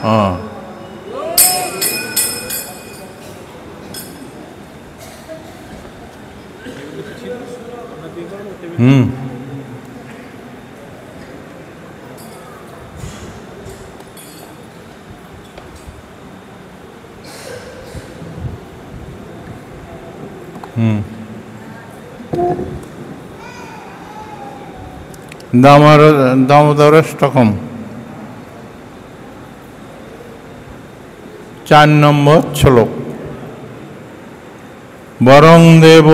হ্যাঁ হুম হুম দামোদরষ্টকম 4 নম্বর শ্লোক। বরং দেব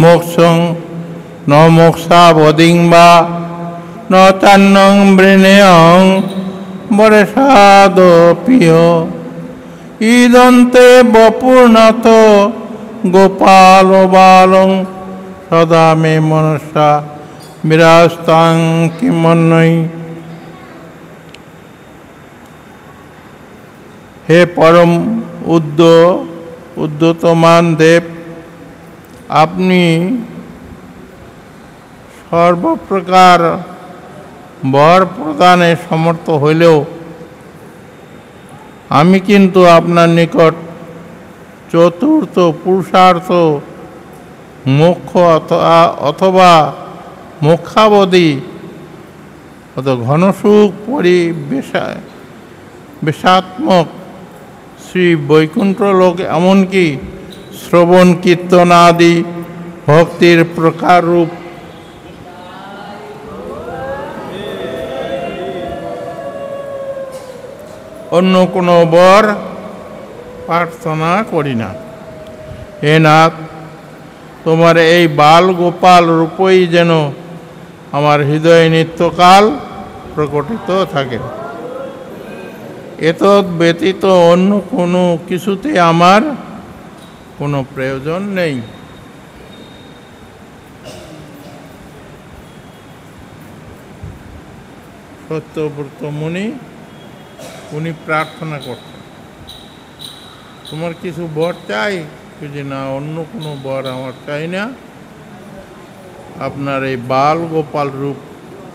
মোক্ষং ন মোক্ষাবধিং বা ন চান্নং বৃণেয়ং বরেষাদপিয় ইদন্তে বপূর্ণত গোপাল বালং সদা মে মনসা বিরাজতাং কিমন্যই। হে পরম উদ্যতমান দেব, আপনি সর্বপ্রকার বর প্রদানে সমর্থ হইলেও আমি কিন্তু আপনার নিকট চতুর্থ পুরুষার্থ মোক্ষ অথবা মোক্ষাবধি ঘনসুখ পরিবেশাত্মক শ্রী বৈকুণ্ঠ লোক এমনকি শ্রবণ কীর্তন আদি ভক্তির প্রকার রূপ অন্য কোনো বর প্রার্থনা করি না। হে নাথ, তোমার এই বাল গোপাল রূপই যেন আমার হৃদয়ে নিত্যকাল প্রকটিত থাকে। এতদ ব্যতীত অন্য কোনো কিছুতে আমার কোনো প্রয়োজন নেই। সত্যব্রত মুনি উনি প্রার্থনা করতেন, তোমার কিছু বর চাই? যে না, অন্য কোনো বর আমার চাই না, আপনার এই বাল গোপাল রূপ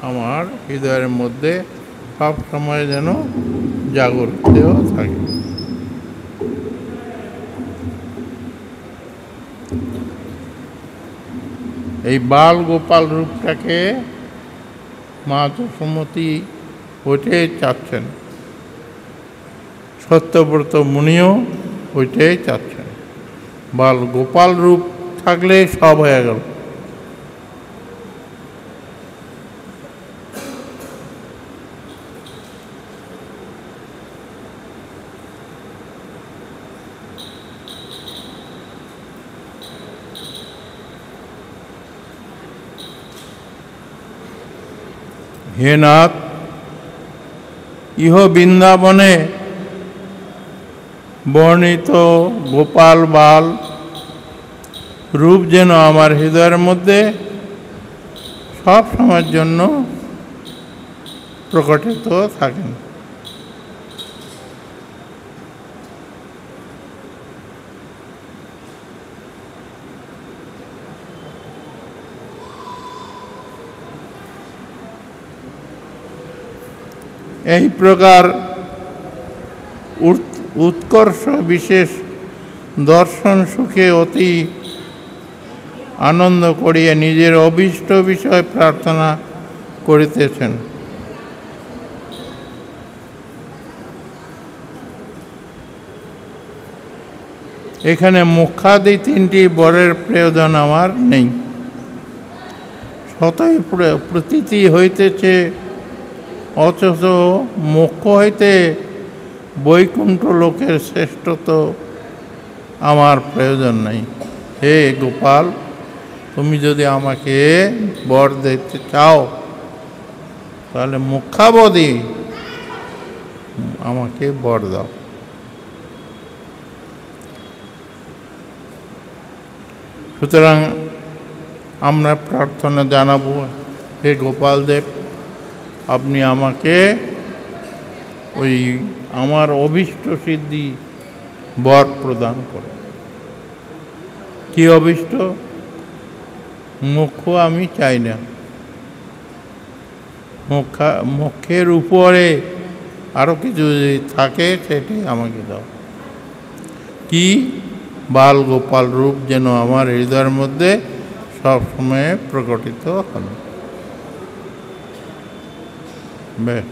আমার হৃদয়ের মধ্যে সব সময় যেন জাগরিত থাকে। এই বাল গোপাল রূপটাকে মা যশোমতী ওইটাই চাচ্ছেন, সত্যব্রত মুনিও ওইটাই চাচ্ছেন। বাল গোপাল রূপ থাকলে সব হয়ে গেল। হে নাথ, ইহ বৃন্দাবনে বর্ণিত গোপাল বাল রূপ যেন আমার হৃদয়ের মধ্যে সব সময়ের জন্য প্রকটিত থাকেন। এই প্রকার উৎকর্ষ বিশেষ দর্শন সুখে অতি আনন্দ করিয়া নিজের অভীষ্ট বিষয় প্রার্থনা করিতেছেন। এখানে মোক্ষাদি 3টি বরের প্রয়োজন আমার নেই। সতই প্রতীতি হইতেছে, অথচ মোক্ষ হইতে বৈকুণ্ঠ লোকের শ্রেষ্ঠত্ব আমার প্রয়োজন নাই। হে গোপাল, তুমি যদি আমাকে বর দিতে চাও তাহলে মোক্ষাবধি আমাকে বর দাও। সুতরাং আমরা প্রার্থনা জানাবো, হে গোপাল দেব, আপনি আমাকে ওই আমার অভীষ্ট সিদ্ধি বর প্রদান করেন। কি অভীষ্ট? মোক্ষ আমি চাই না। মোক্ষের উপরে আরও কিছু যদি থাকে সেটি আমাকে দাও। কি বাল গোপাল রূপ যেন আমার হৃদয়ের মধ্যে সবসময় প্রকটিত হল। বেশ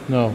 নাও।